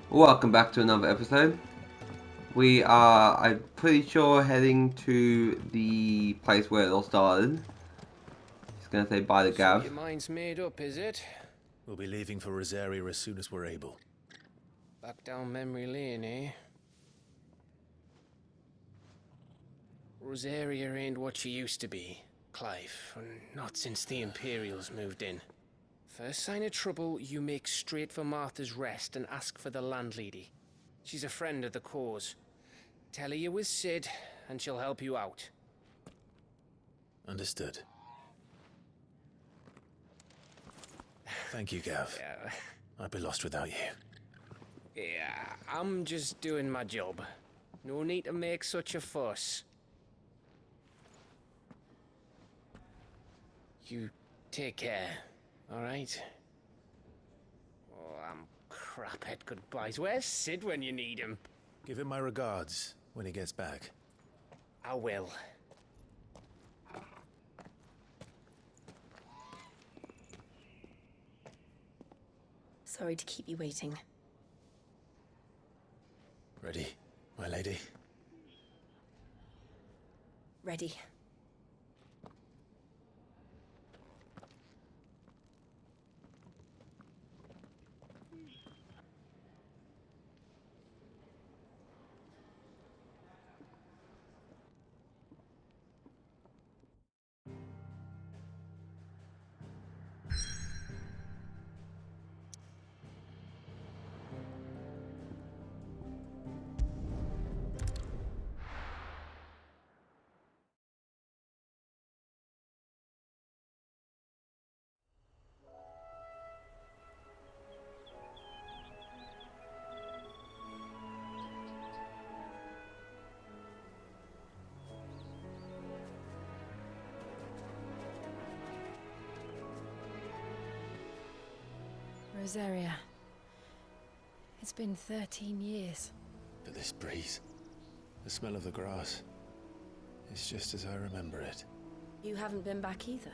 Welcome back to another episode. We are, I'm pretty sure, heading to the place where it all started. He's gonna say bye to So Gav. your mind's made up, is it? We'll be leaving for Rosaria as soon as we're able. Back down memory lane, eh? Rosaria ain't what she used to be, Clive. Not since the Imperials moved in. First sign of trouble, you make straight for Martha's Rest and ask for the landlady. She's a friend of the cause. Tell her you was Sid, and she'll help you out. Understood. Thank you, Gav. Yeah, I'd be lost without you. yeah, I'm just doing my job. No need to make such a fuss. You take care, alright? Oh, I'm crap at goodbyes. Where's Sid when you need him? Give him my regards when he gets back. I will. Sorry to keep you waiting. Ready, my lady? Ready. Rosaria. It's been 13 years. But this breeze, the smell of the grass, it's just as I remember it. You haven't been back either.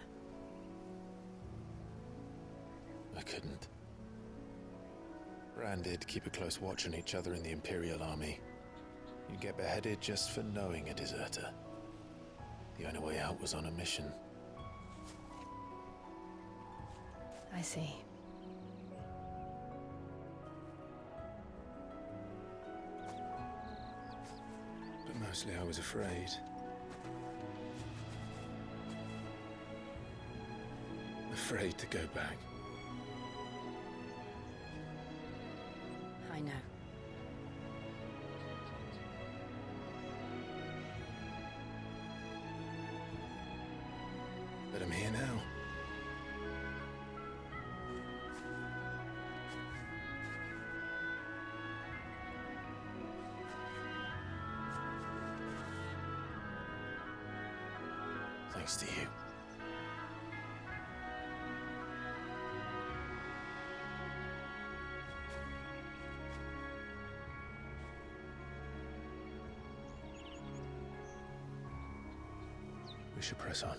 I couldn't. Bran did keep a close watch on each other in the Imperial Army. You get beheaded just for knowing a deserter. The only way out was on a mission. I see. But mostly I was afraid. Afraid to go back. I know. But I'm here now. Thanks to you. We should press on.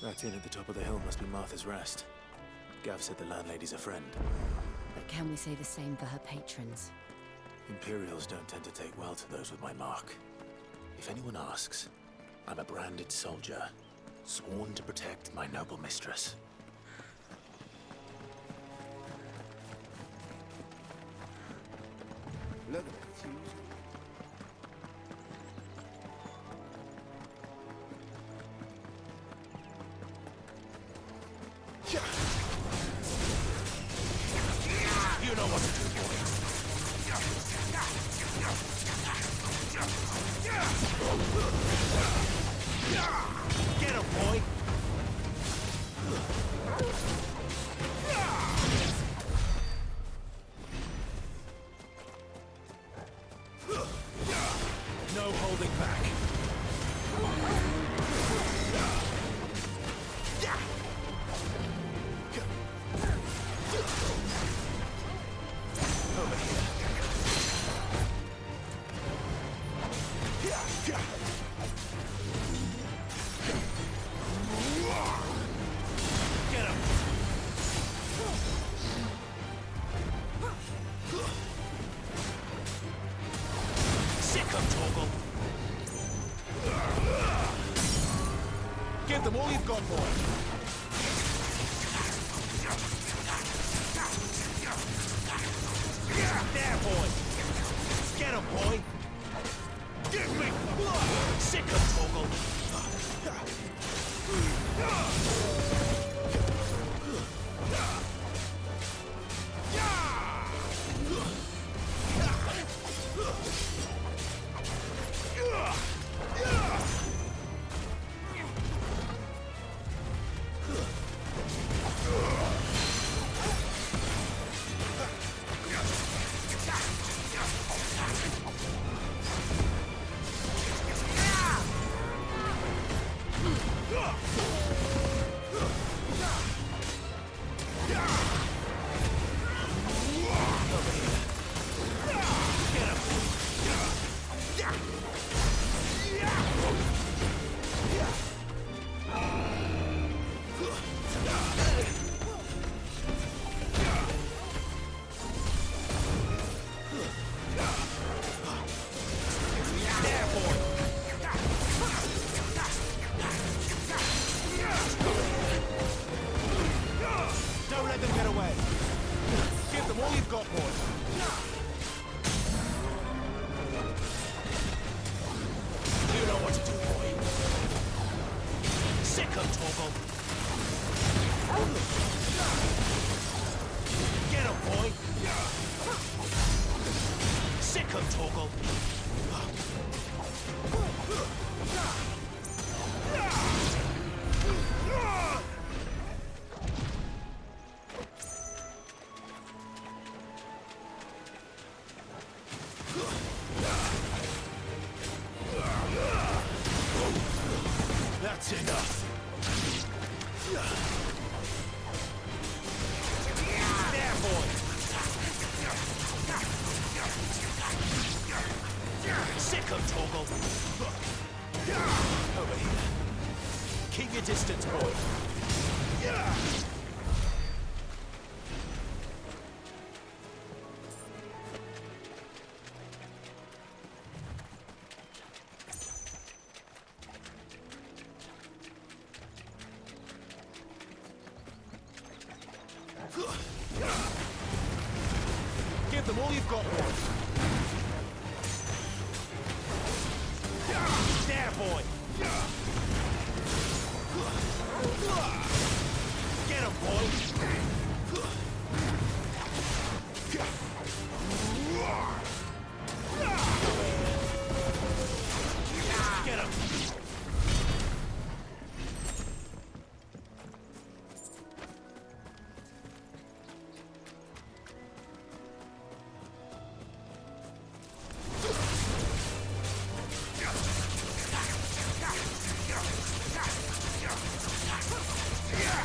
That inn at the top of the hill must be Martha's Rest. Gav said the landlady's a friend. But can we say the same for her patrons? Imperials don't tend to take well to those with my mark. If anyone asks, I'm a branded soldier, sworn to protect my noble mistress. Look at that. You know what to do, boy. Get him, boy! No holding back. you've got, boy. There, boy. Get him, boy. Give me sick of Toggle. Don't let them get away. Give them all you've got, boy. You know what to do, boy. Sick of Toggle. Get him, boy. Sick of Toggle. That's enough. There, boy. Sick of Toggle. Over here. Keep your distance, boy. Give them all you've got, boy. There, boy. Get him, boy. Get him.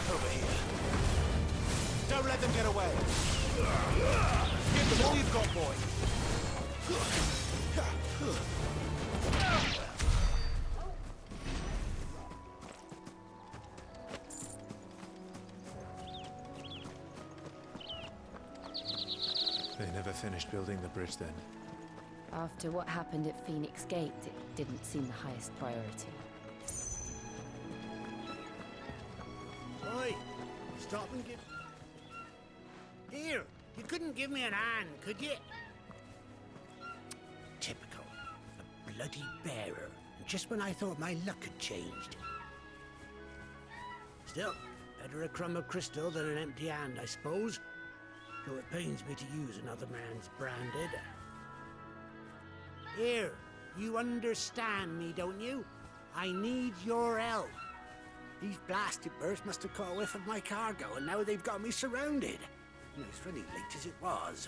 Over here. Don't let them get away. Give them all you've got, boy. They never finished building the bridge then. After what happened at Phoenix Gate, it didn't seem the highest priority. Oi! Stop and give... Here! You couldn't give me an hand, could you? Typical. A bloody bearer. Just when I thought my luck had changed. Still, better a crumb of crystal than an empty hand, I suppose. Though it pains me to use another man's branded. Here, you understand me, don't you? I need your help. These blasted birds must have caught a whiff of my cargo, and now they've got me surrounded. And it's really late as it was.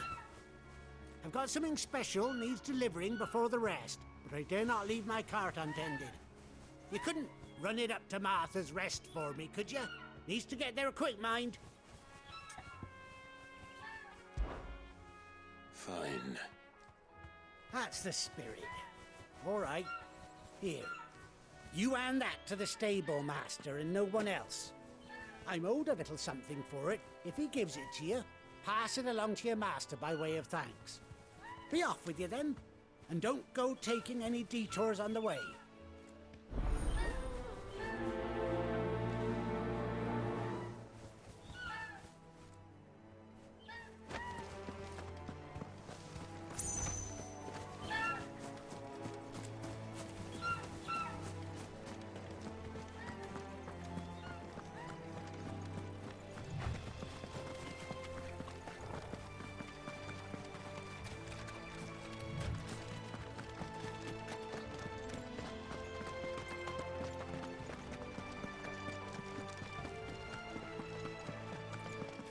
I've got something special needs delivering before the rest, but I dare not leave my cart untended. You couldn't run it up to Martha's Rest for me, could you? Needs to get there quick, mind. Fine. That's the spirit. All right. Here. You hand that to the stable master and no one else. I'm owed a little something for it. If he gives it to you, pass it along to your master by way of thanks. Be off with you then, and don't go taking any detours on the way.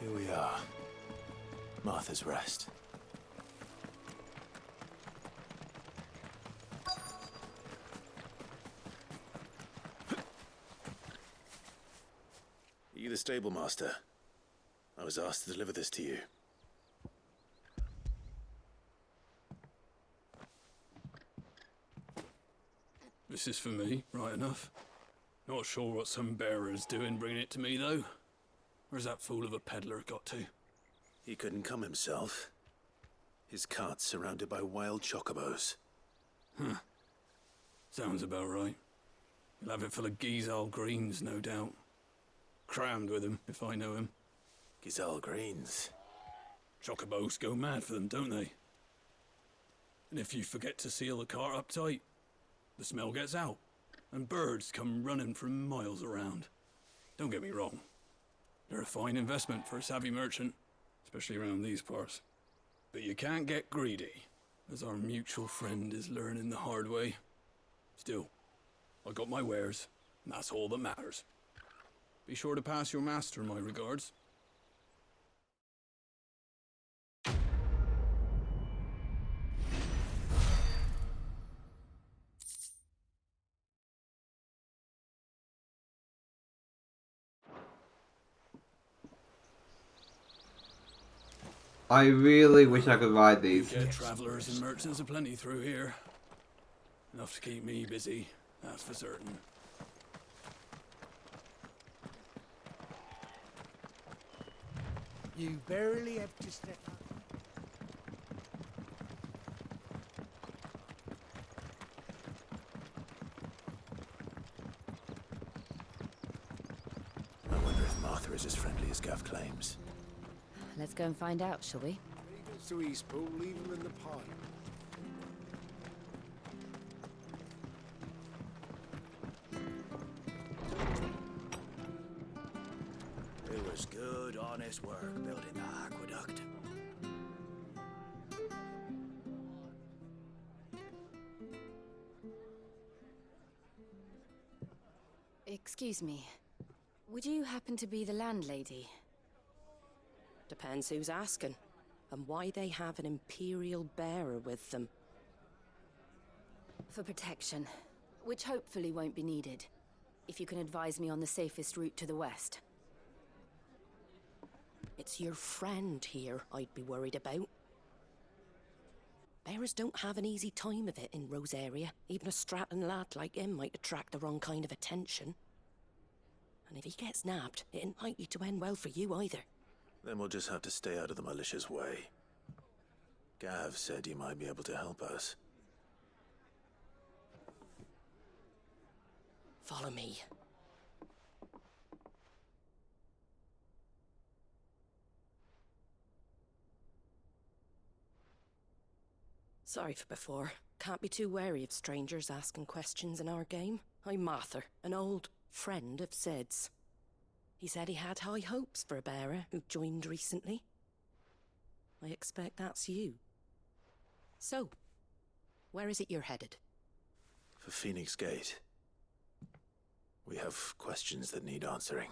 Here we are. Martha's Rest. Are you the stable master? I was asked to deliver this to you. This is for me, right enough. Not sure what some bearer's doing bringing it to me, though. Where's that fool of a peddler got to? He couldn't come himself. His cart's surrounded by wild chocobos. Huh. Sounds about right. He'll have it full of Gizal greens, no doubt. Crammed with him, if I know him. Gizal greens. Chocobos go mad for them, don't they? And if you forget to seal the cart up tight, the smell gets out, and birds come running from miles around. Don't get me wrong. They're a fine investment for a savvy merchant, especially around these parts. But you can't get greedy, as our mutual friend is learning the hard way. Still, I got my wares, and that's all that matters. Be sure to pass your master my regards. I really wish I could ride these. Get travelers and merchants aplenty through here. Enough to keep me busy, that's for certain. You barely have to step out. I wonder if Martha is as friendly as Gav claims. Let's go and find out, shall we? To Eastpool, leave him in the pile. It was good, honest work building that aqueduct. Excuse me. Would you happen to be the landlady? Depends who's asking, and why they have an Imperial bearer with them. For protection, which hopefully won't be needed. If you can advise me on the safest route to the west. It's your friend here I'd be worried about. Bearers don't have an easy time of it in Rosaria. Even a Stratton lad like him might attract the wrong kind of attention. And if he gets nabbed, it ain't likely to end well for you either. Then we'll just have to stay out of the malicious way. Gav said he might be able to help us. Follow me. Sorry for before. Can't be too wary of strangers asking questions in our game. I'm Martha, an old friend of Sid's. He said he had high hopes for a bearer who joined recently. I expect that's you. So, where is it you're headed? For Phoenix Gate. We have questions that need answering.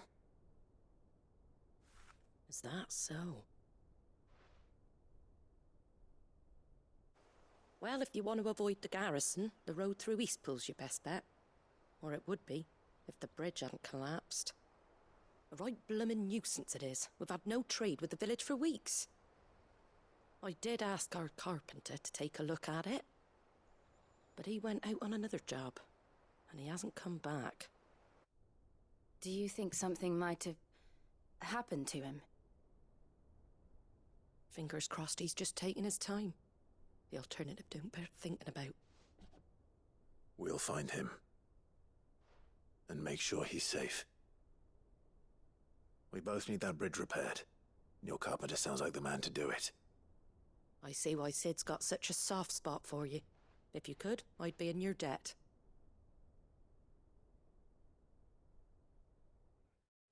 Is that so? Well, if you want to avoid the garrison, the road through Eastpool's your best bet. Or it would be, if the bridge hadn't collapsed. A right bloomin' nuisance it is. We've had no trade with the village for weeks. I did ask our carpenter to take a look at it. But he went out on another job, and he hasn't come back. Do you think something might have happened to him? Fingers crossed he's just taking his time. The alternative don't bear thinking about. We'll find him. And make sure he's safe. We both need that bridge repaired. Your carpenter sounds like the man to do it. I see why Sid's got such a soft spot for you. If you could, I'd be in your debt.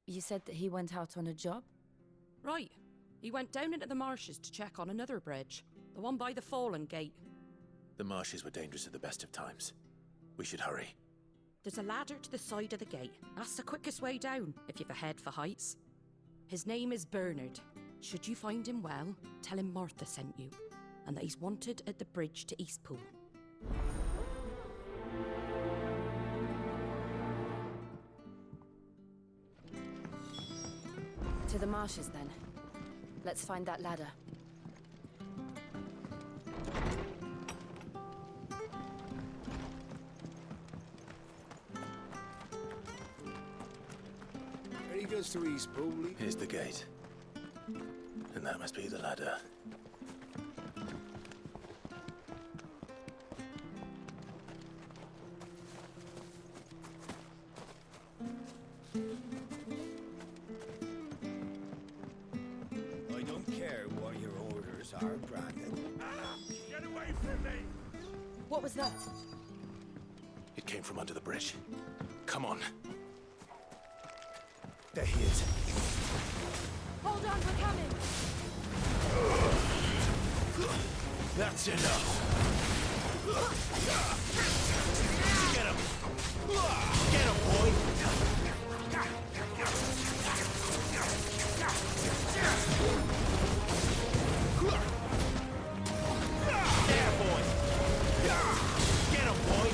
You said that he went out on a job? Right. He went down into the marshes to check on another bridge. The one by the Fallen Gate. The marshes were dangerous at the best of times. We should hurry. There's a ladder to the side of the gate. That's the quickest way down, if you've a head for heights. His name is Bernard. Should you find him well, tell him Martha sent you, and that he's wanted at the bridge to Eastpool. To the marshes, then. Let's find that ladder. There he goes to Eastpool. Here's the gate. And that must be the ladder. I don't care what your orders are, Brandon. Get away from me! What was that? It came from under the bridge. Come on. There he is. Hold on, we're coming! That's enough. Get him! Get him, boy! There, boy! Get him, boy!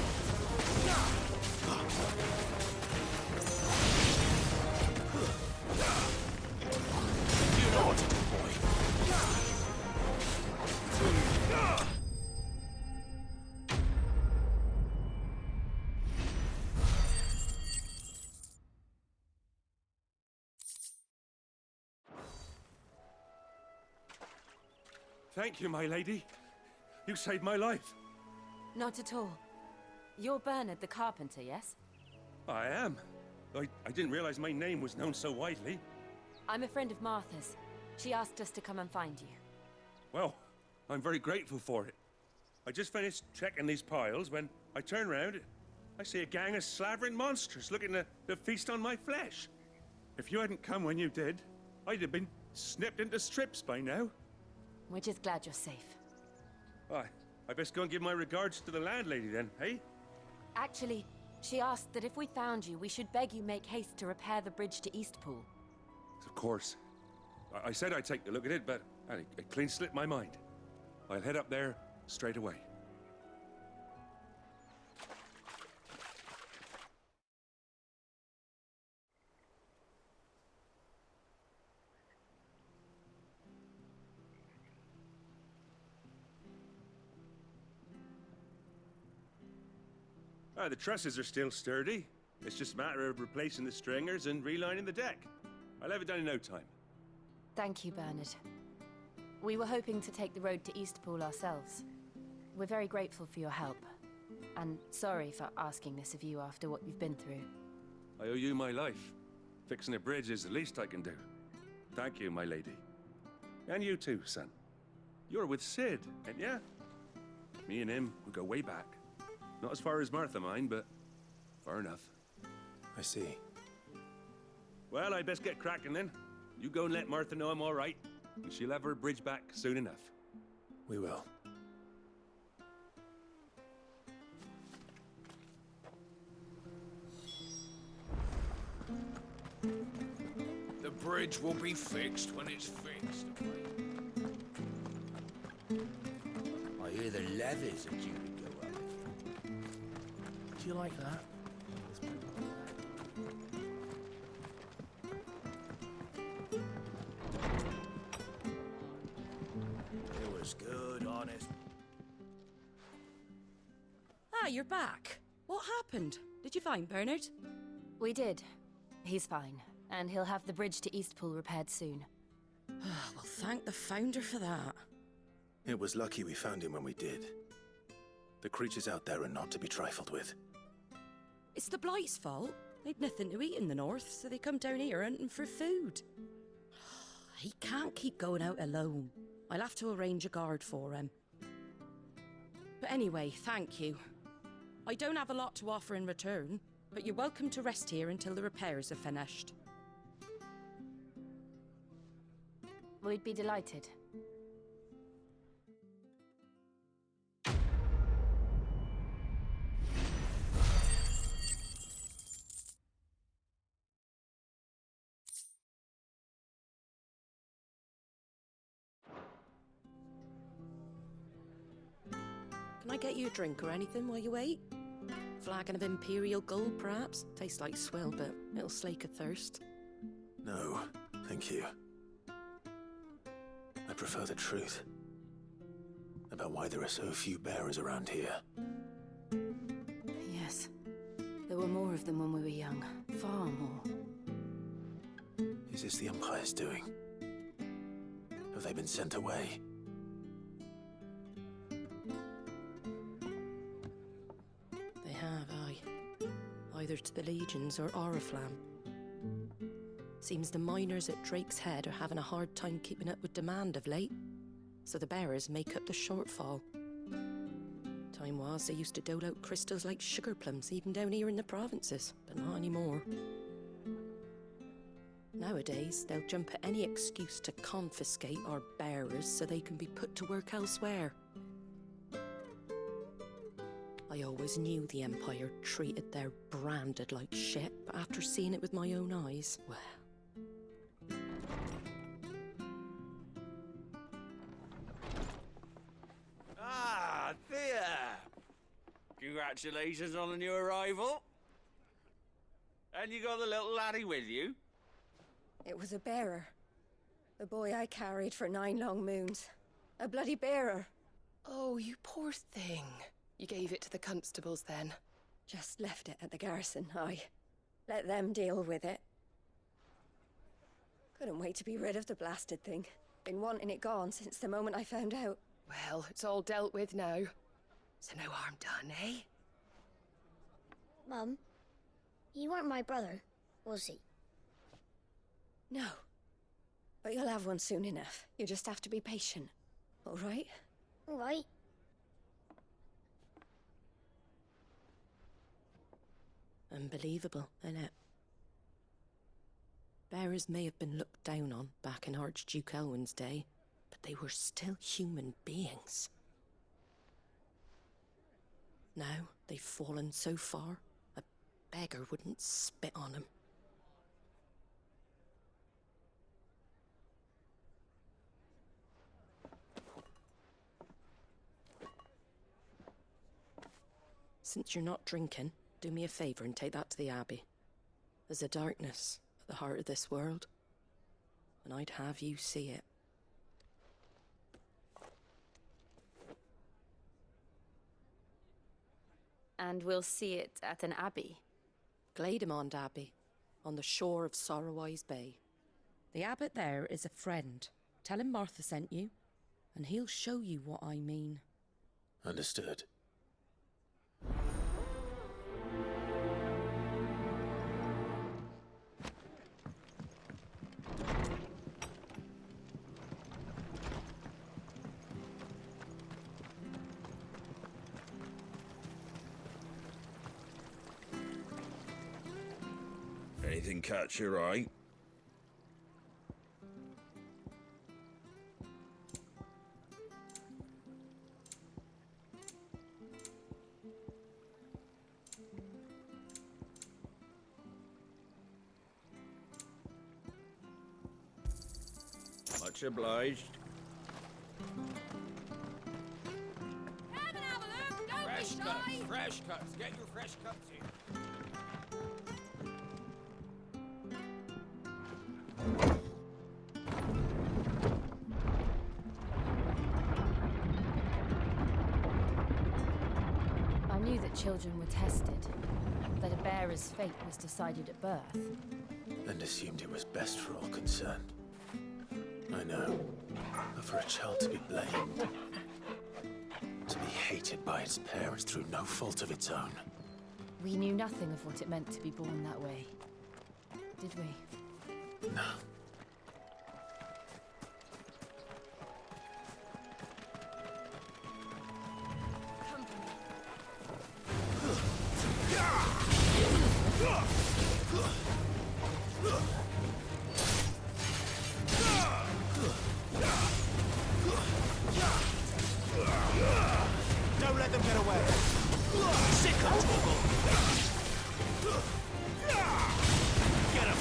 You know what to do, boy. Thank you, my lady. You saved my life. Not at all. You're Bernard the carpenter, yes? I am. I didn't realize my name was known so widely. I'm a friend of Martha's. She asked us to come and find you. Well, I'm very grateful for it. I just finished checking these piles when I turn round. I see a gang of slavering monsters looking to feast on my flesh. If you hadn't come when you did, I'd have been snipped into strips by now. We're just glad you're safe. I best go and give my regards to the landlady then, eh? Actually, she asked that if we found you, we should beg you make haste to repair the bridge to Eastpool. Of course. I said I'd take a look at it, but it clean slipped my mind. I'll head up there straight away. The trusses are still sturdy. It's just a matter of replacing the stringers and relining the deck. I'll have it done in no time. Thank you, Bernard. We were hoping to take the road to Eastpool ourselves. We're very grateful for your help. And sorry for asking this of you after what you've been through. I owe you my life. Fixing a bridge is the least I can do. Thank you, my lady. And you too, son. You're with Sid, ain't ya? Me and him, we go way back. Not as far as Martha, mind, but far enough. I see. Well, I best get cracking then. You go and let Martha know I'm all right, and she'll have her bridge back soon enough. We will. The bridge will be fixed when it's fixed. I hear the levees are due to go up. Do you like that? It was good, honest. Ah, you're back. What happened? Did you find Bernard? We did. He's fine, and he'll have the bridge to Eastpool repaired soon. Well, thank the Founder for that. It was lucky we found him when we did. The creatures out there are not to be trifled with. It's the Blight's fault. They'd nothing to eat in the north, so they come down here hunting for food. He can't keep going out alone. I'll have to arrange a guard for him. But anyway, thank you. I don't have a lot to offer in return, but you're welcome to rest here until the repairs are finished. We'd be delighted. Can I get you a drink or anything while you wait? Flagon of Imperial Gold, perhaps? Tastes like swill, but it'll slake a thirst. No, thank you. I prefer the truth. About why there are so few bearers around here. Yes. There were more of them when we were young. Far more. Is this the Empire's doing? Have they been sent away? They have, aye. Either to the Legions or Oriflamme. Seems the miners at Drake's Head are having a hard time keeping up with demand of late, so the bearers make up the shortfall. Time was they used to dole out crystals like sugar plums even down here in the provinces, but not anymore. Nowadays, they'll jump at any excuse to confiscate our bearers so they can be put to work elsewhere. I always knew the Empire treated their branded like shit, but after seeing it with my own eyes, well... Ah, Thea! Congratulations on the new arrival. And you got the little laddie with you? It was a bearer. The boy I carried for 9 long moons. A bloody bearer. Oh, you poor thing. You gave it to the constables then? Just left it at the garrison, aye. Let them deal with it. Couldn't wait to be rid of the blasted thing. Been wanting it gone since the moment I found out. Well, it's all dealt with now. So no harm done, eh? Mum, he weren't my brother, was he? No. But you'll have one soon enough. You just have to be patient. All right? All right. Unbelievable, innit? Bearers may have been looked down on back in Archduke Elwin's day, but they were still human beings. Now they've fallen so far, a beggar wouldn't spit on them. Since you're not drinking, do me a favour and take that to the Abbey. There's a darkness at the heart of this world, and I'd have you see it. And we'll see it at an abbey. Glademond Abbey, on the shore of Sorrowwise Bay. The abbot there is a friend. Tell him Martha sent you, and he'll show you what I mean. Understood. Anything catch your eye? Much obliged. Fresh cuts, fresh cuts. Get your fresh cuts here. I knew that children were tested, that a bearer's fate was decided at birth. And assumed it was best for all concerned. I know. But for a child to be blamed, to be hated by its parents through no fault of its own. We knew nothing of what it meant to be born that way, did we? No. Don't let them get away. Sick of trouble. Get him.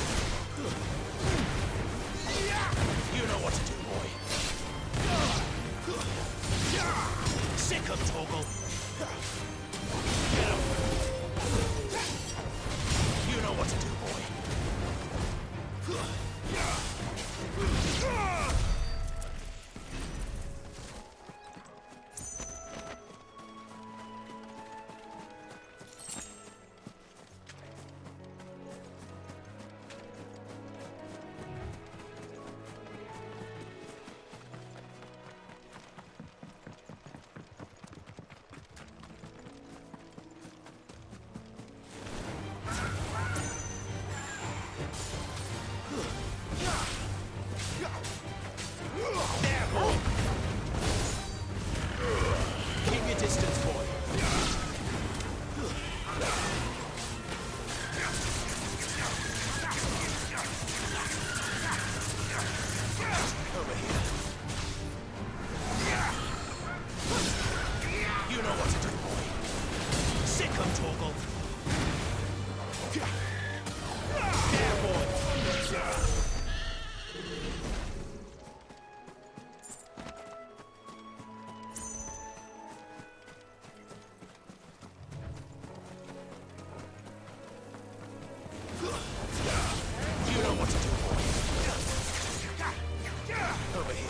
over here.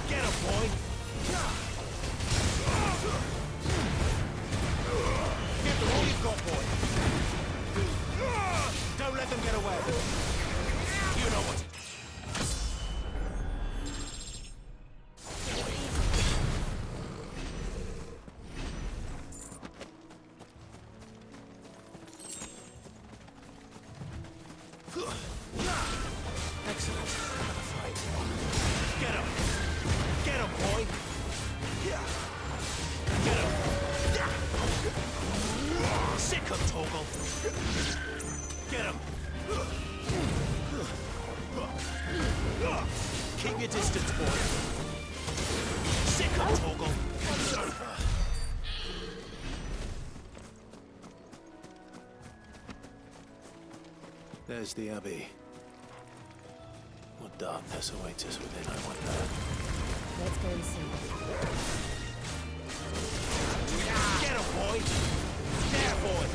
Get him, boy! Give them all you've got, boy. Don't let them get away. You know what to do. Excellent. Another fight. Get him! Get him, boy! Get him! Sick him, Torgal! Get him! Keep your distance, boy! Sick him, Torgal! It's over! There's the Abbey. What darkness awaits us within, I wonder. Let's go and see. Get him, boy! There, boy!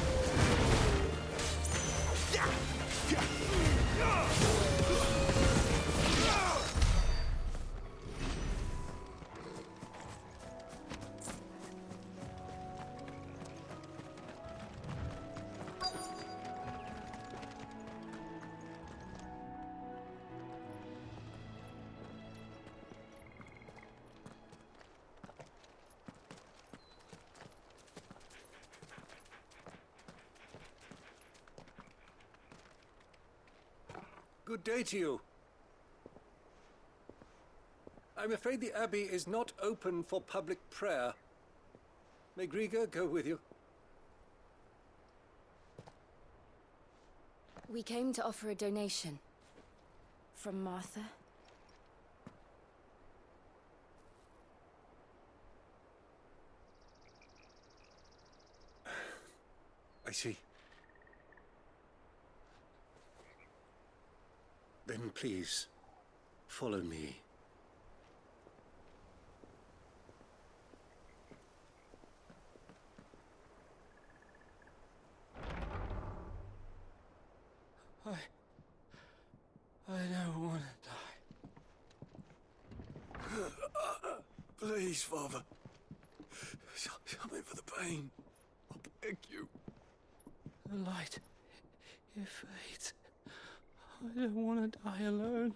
Good day to you. I'm afraid the Abbey is not open for public prayer. May Griga go with you? We came to offer a donation. From Martha. I see. Then please, follow me. I don't want to die. Please, Father. Help me for the pain. I beg you. The light, it fades. I don't want to die alone.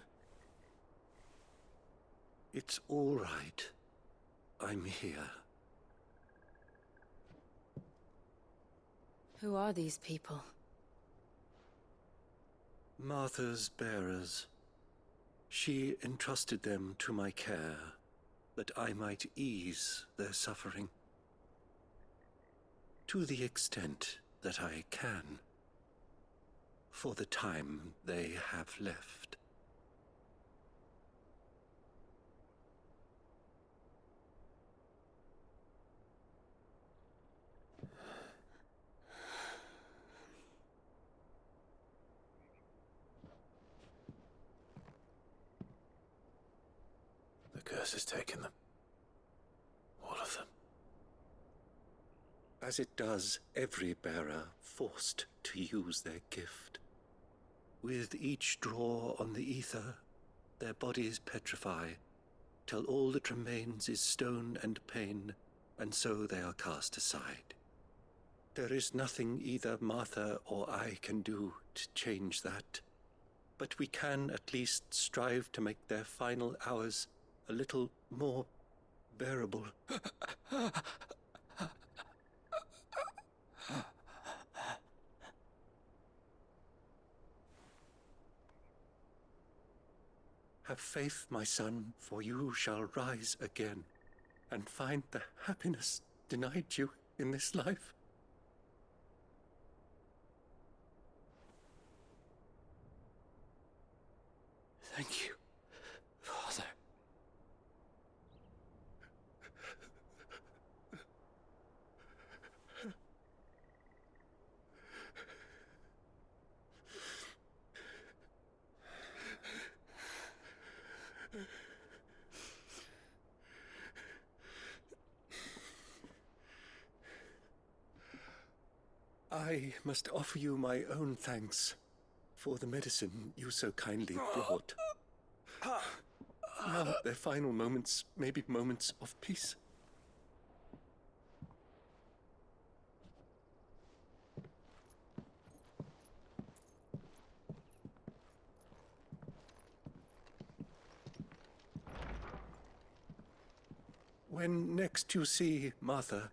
It's all right. I'm here. Who are these people? Martha's bearers. She entrusted them to my care, that I might ease their suffering. To the extent that I can. For the time they have left. The curse has taken them. All of them. As it does every bearer forced to use their gift. With each draw on the ether, their bodies petrify, till all that remains is stone and pain, and so they are cast aside. There is nothing either Martha or I can do to change that, but we can at least strive to make their final hours a little more bearable. Have faith, my son, for you shall rise again, and find the happiness denied you in this life. Thank you, Father. I must offer you my own thanks for the medicine you so kindly brought. Now their final moments may be moments of peace. When next you see Martha,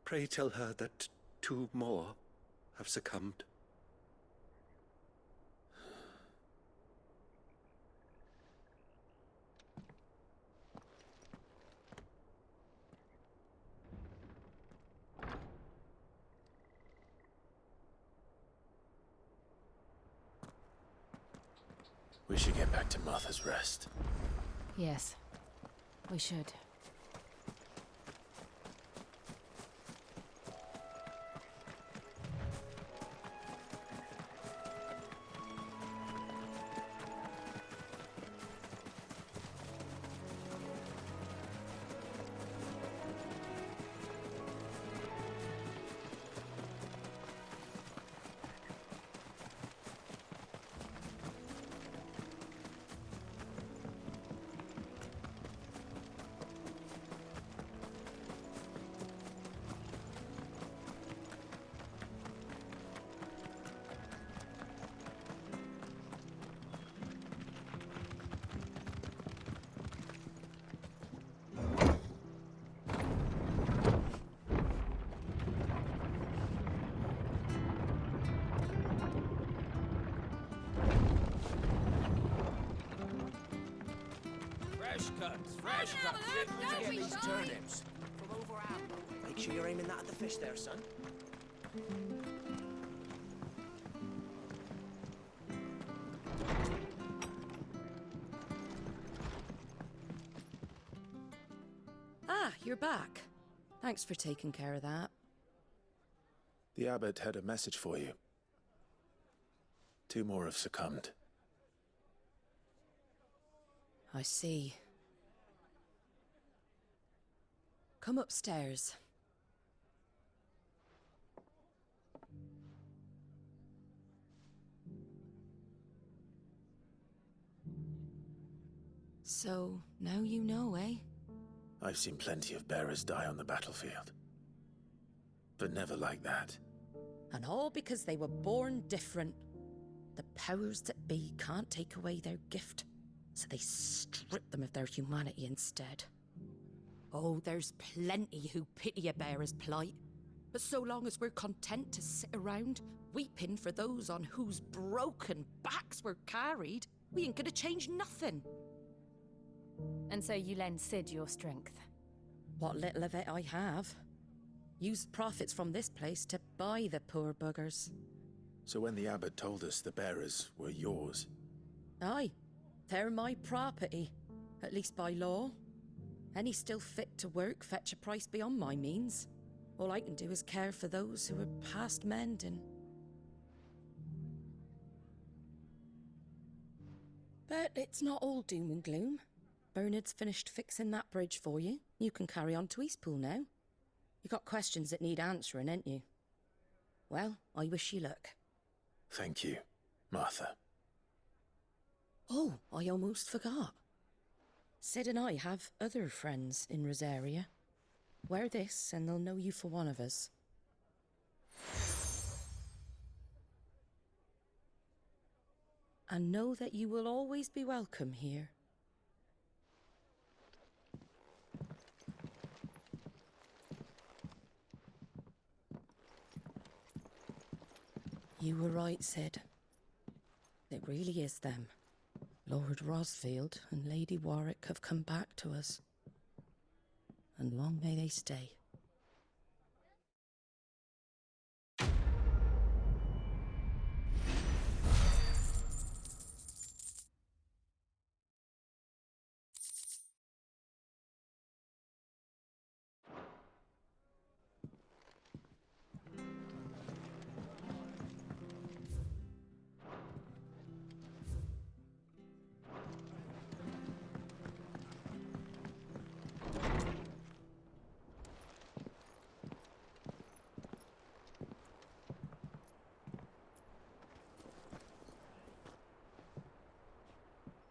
pray tell her that 2 more have succumbed. We should get back to Martha's Rest. Yes, we should. Fresh cuts. Get these turnips from over our way. Make sure you're aiming that at the fish there, son. Ah, you're back. Thanks for taking care of that. The abbot had a message for you. 2 more have succumbed. I see. Come upstairs. So, now you know, eh? I've seen plenty of bearers die on the battlefield. But never like that. And all because they were born different. The powers that be can't take away their gift, so they strip them of their humanity instead. Oh, there's plenty who pity a bearer's plight. But so long as we're content to sit around, weeping for those on whose broken backs we're carried, we ain't gonna change nothing. And so you lend Sid your strength? What little of it I have. Used profits from this place to buy the poor buggers. So when the abbot told us the bearers were yours... Aye, they're my property, at least by law. Any still fit to work fetch a price beyond my means. All I can do is care for those who are past mending. But it's not all doom and gloom. Bernard's finished fixing that bridge for you. You can carry on to Eastpool now. You got questions that need answering, ain't you? Well, I wish you luck. Thank you, Martha. Oh, I almost forgot. Sid and I have other friends in Rosaria. Wear this and they'll know you for one of us. And know that you will always be welcome here. You were right, Sid. It really is them. Lord Rosfield and Lady Warwick have come back to us. And long may they stay.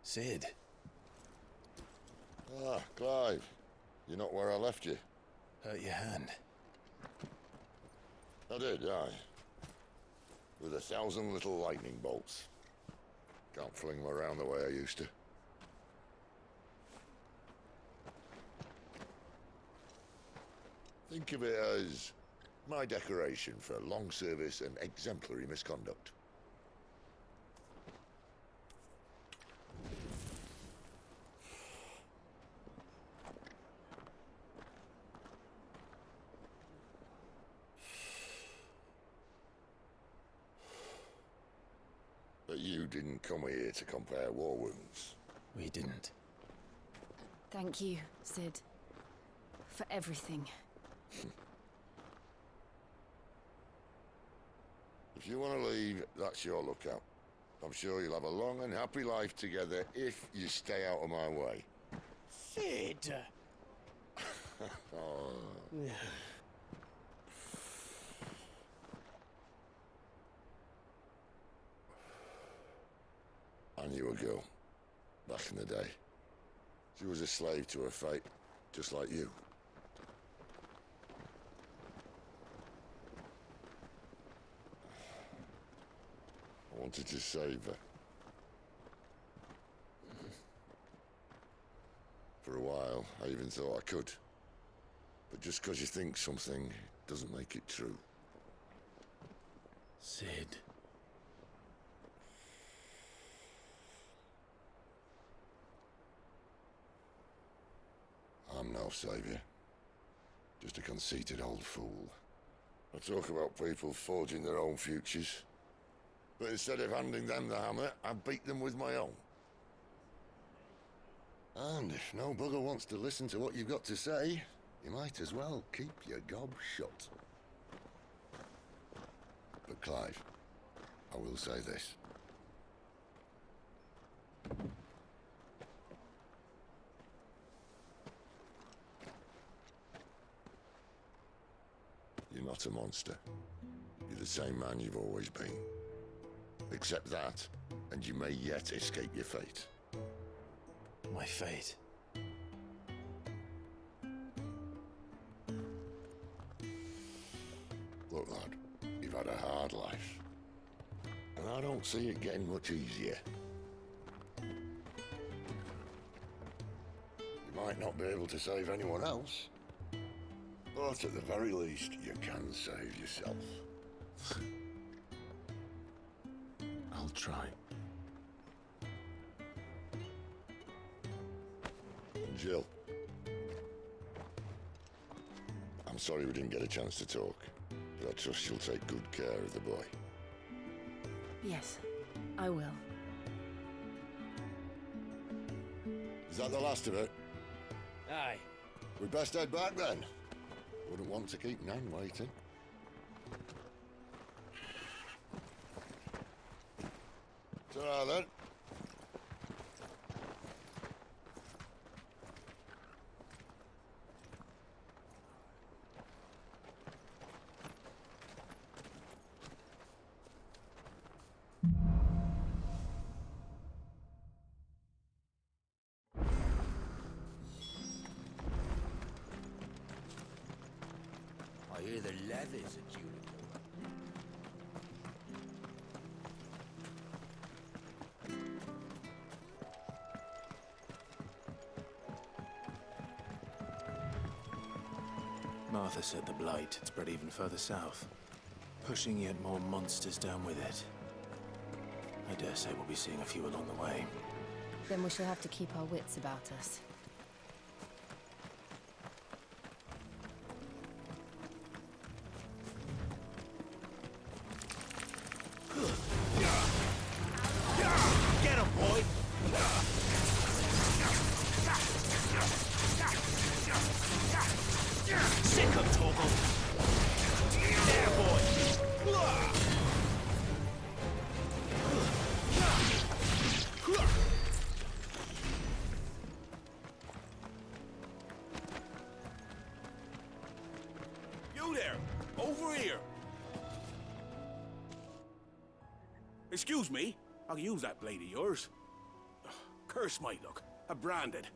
Sid. Ah, Clive. You're not where I left you. Hurt your hand. I did, aye. With 1,000 little lightning bolts. Can't fling them around the way I used to. Think of it as my decoration for long service and exemplary misconduct. But you didn't come here to compare war wounds. We didn't. Thank you, Sid. For everything. If you want to leave, that's your lookout. I'm sure you'll have a long and happy life together if you stay out of my way. Sid! Oh. I knew a girl, back in the day. She was a slave to her fate, just like you. I wanted to save her. For a while, I even thought I could. But just because you think something doesn't make it true. Sid. I'm no savior. Just a conceited old fool. I talk about people forging their own futures. But instead of handing them the hammer, I beat them with my own. And if no bugger wants to listen to what you've got to say, you might as well keep your gob shut. But Clive, I will say this. You're not a monster. You're the same man you've always been. Accept that, and you may yet escape your fate. My fate? Look, lad, you've had a hard life. And I don't see it getting much easier. You might not be able to save anyone else, but at the very least, you can save yourself. I'll try. And Jill, I'm sorry we didn't get a chance to talk, but I trust you'll take good care of the boy. Yes, I will. Is that the last of it? Aye. We'd best head back then. Wouldn't want to keep Nan waiting. Ta-ra then. I hear the levies at you. Martha said the blight had spread even further south, pushing yet more monsters down with it. I dare say we'll be seeing a few along the way. Then we shall have to keep our wits about us. Get him, boy! Sick of Toggle! There, boy! You there! Over here! Excuse me, I can use that blade of yours. Curse my luck. I'm branded.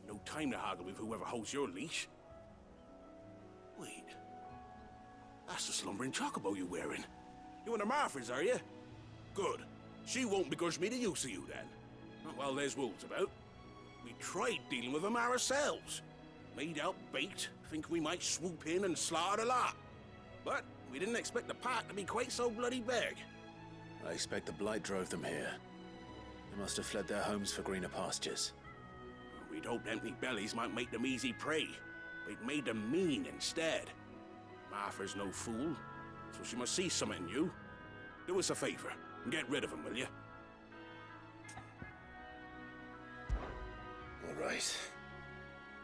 No time to haggle with whoever holds your leash. Wait. That's the slumbering chocobo you're wearing. You and the Marfords, are you? Good. She won't begrudge me the use of you, then. Not while there's wolves about. We tried dealing with them ourselves. Made out baked, think we might swoop in and slaughter the lot. But we didn't expect the pack to be quite so bloody big. I expect the blight drove them here. They must have fled their homes for greener pastures. We'd hoped empty bellies might make them easy prey. But it made them mean instead. Martha's no fool, so she must see something in you. Do us a favor and get rid of them, will you? All right.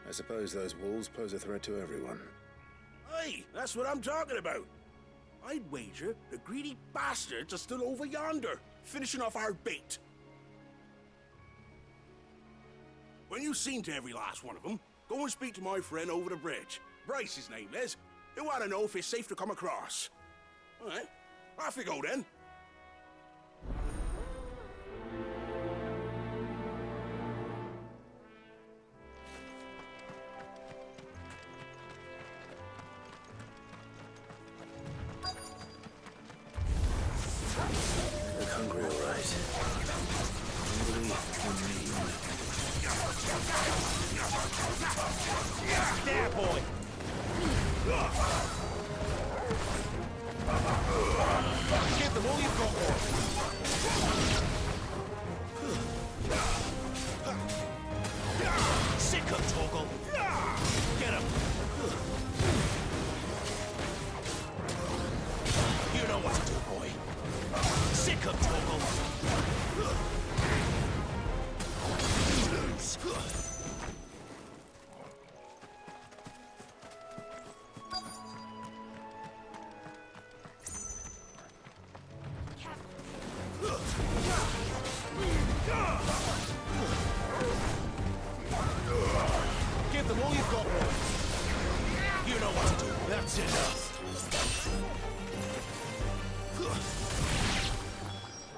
I suppose those wolves pose a threat to everyone. Hey, that's what I'm talking about. I'd wager the greedy bastards are still over yonder, finishing off our bait. When you've seen to every last one of them, go and speak to my friend over the bridge. Bryce, his name is. He'll want to know if it's safe to come across. All right, off you go then. Look hungry, all right. Hungry and mean. There, boy! Give them all you've got, boy! Sick of Torgal! Get him! You know what to do, boy. Sick of Torgal! Give them all you've got, boy. You know what to do. That's enough.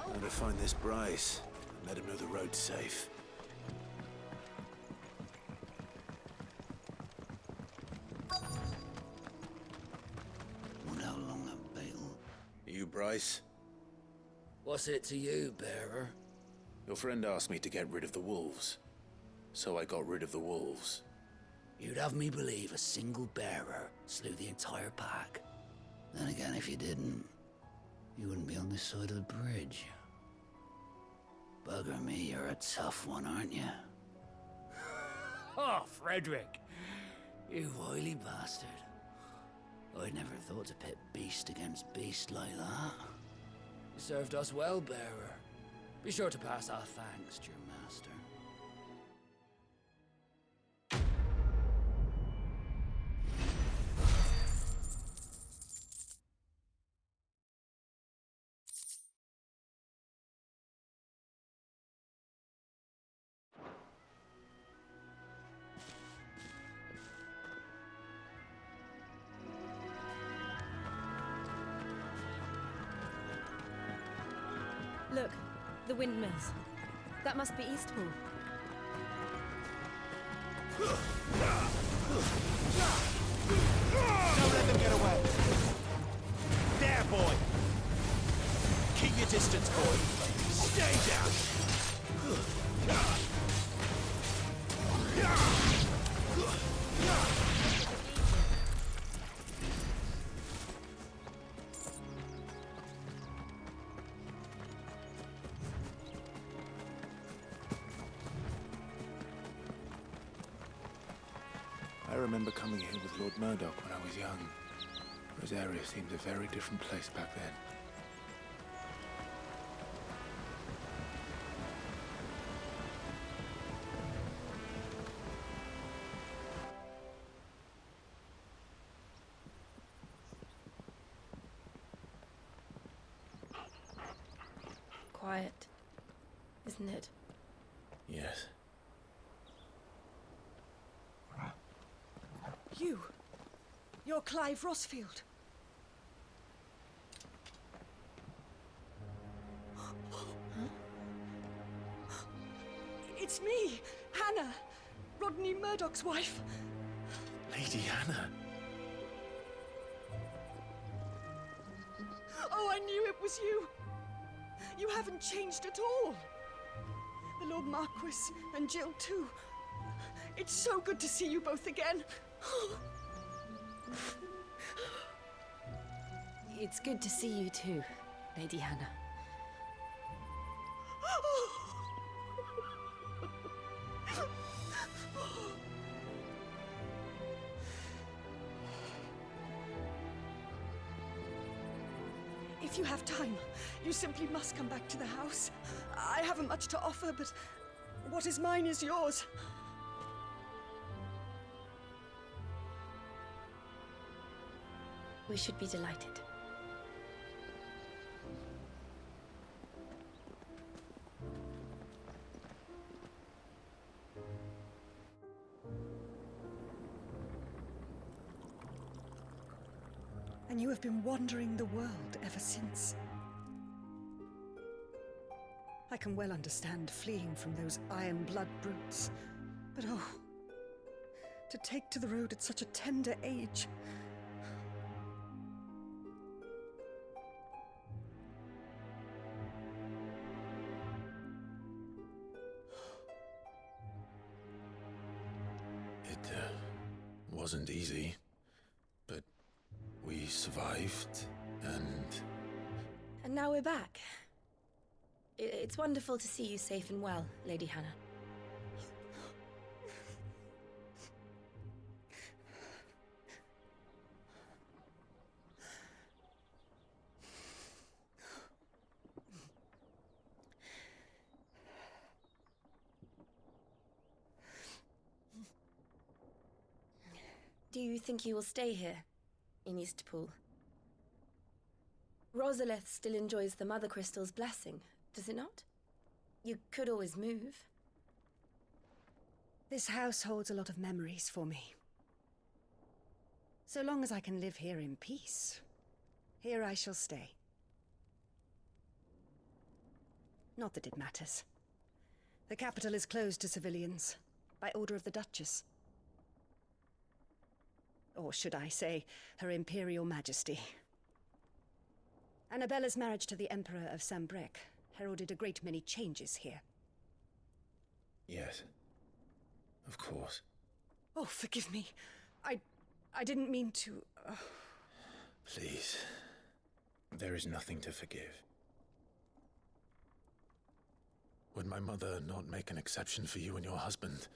Time to find this Bryce and let him know the road's safe. Wonder how long that bait'll... You, Bryce? What's it to you, bearer? Your friend asked me to get rid of the wolves, so I got rid of the wolves. You'd have me believe a single bearer slew the entire pack. Then again, if you didn't, you wouldn't be on this side of the bridge. Bugger me, you're a tough one, aren't you? Oh, Frederick! You wily bastard. I'd never thought to pit beast against beast like that. You served us well, bearer. Be sure to pass our thanks to your master. Look, the windmills. That must be Eastpool. Don't let them get away. There, boy. Keep your distance, boy. Stay down. I remember coming here with Lord Murdoch when I was young. Rosaria seemed a very different place back then. Quiet, isn't it? Yes. You're Clive Rossfield. It's me, Hannah, Rodney Murdoch's wife. Lady Hannah. Oh, I knew it was you. You haven't changed at all. The Lord Marquis and Jill too. It's so good to see you both again. It's good to see you too, Lady Hannah. If you have time, you simply must come back to the house. I haven't much to offer, but what is mine is yours. We should be delighted. And you have been wandering the world ever since. I can well understand fleeing from those iron blood brutes, but oh, to take to the road at such a tender age. It wasn't easy, but we survived, and now we're back. It's wonderful to see you safe and well, Lady Hannah. Do you think you will stay here, in Eastpool? Rosalith still enjoys the Mother Crystal's blessing, does it not? You could always move. This house holds a lot of memories for me. So long as I can live here in peace, here I shall stay. Not that it matters. The capital is closed to civilians, by order of the Duchess. Or should I say, Her Imperial Majesty. Annabella's marriage to the Emperor of Sambrec heralded a great many changes here. yes, of course. Oh, forgive me. I didn't mean to... Please, there is nothing to forgive. Would my mother not make an exception for you and your husband?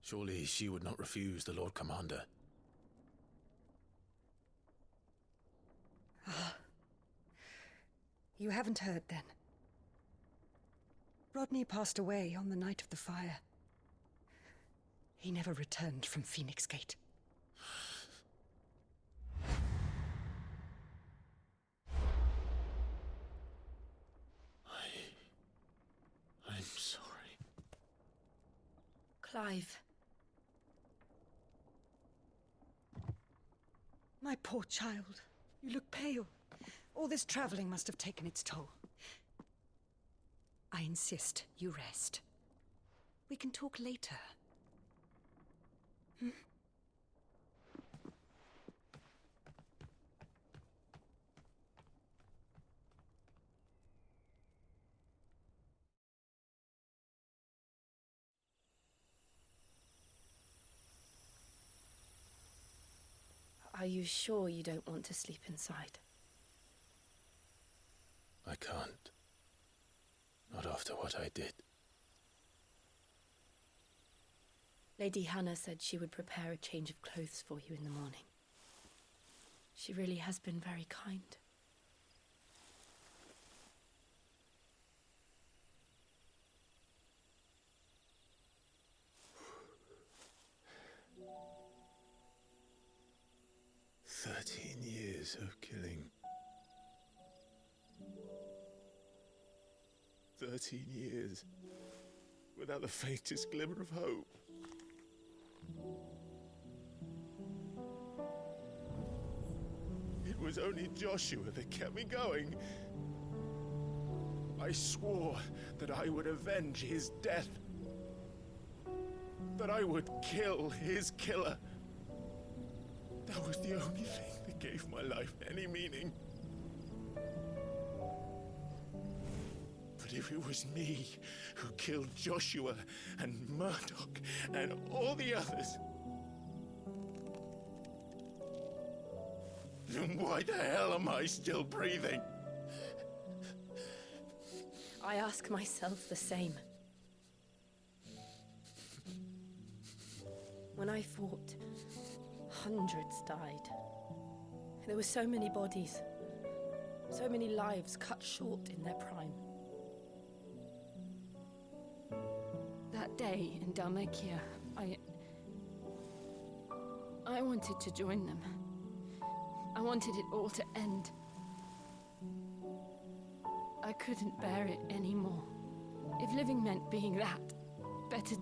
Surely she would not refuse the Lord Commander. You haven't heard, then. Rodney passed away on the night of the fire. He never returned from Phoenix Gate. I'm sorry. Clive. My poor child. You look pale. All this traveling must have taken its toll. I insist you rest. We can talk later. Hmm? Are you sure you don't want to sleep inside? I can't. Not after what I did. Lady Hannah said she would prepare a change of clothes for you in the morning. She really has been very kind. Years of killing. 13 years without the faintest glimmer of hope. It was only Joshua that kept me going. I swore that I would avenge his death. That I would kill his killer. That was the only thing that gave my life any meaning. But if it was me who killed Joshua and Murdoch and all the others, then why the hell am I still breathing? I ask myself the same. When I fought, hundreds died. There were so many bodies, so many lives cut short in their prime. That day in Dalmekia, I wanted to join them. I wanted it all to end. I couldn't bear it anymore. If living meant being that, better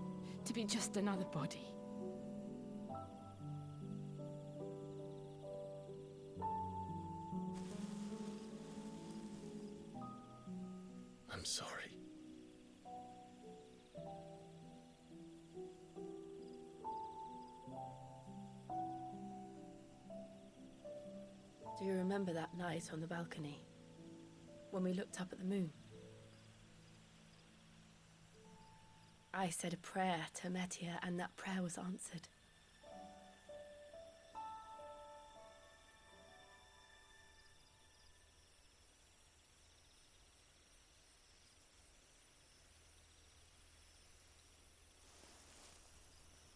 to be just another body. I'm sorry. Do you remember that night on the balcony? When we looked up at the moon? I said a prayer to Metia, and that prayer was answered.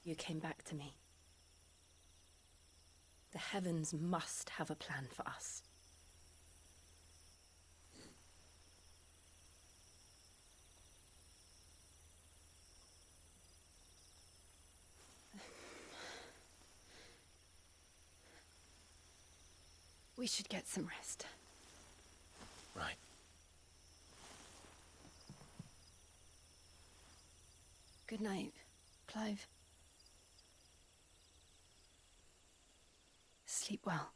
You came back to me. The heavens must have a plan for us. We should get some rest. Right. Good night, Clive. Sleep well.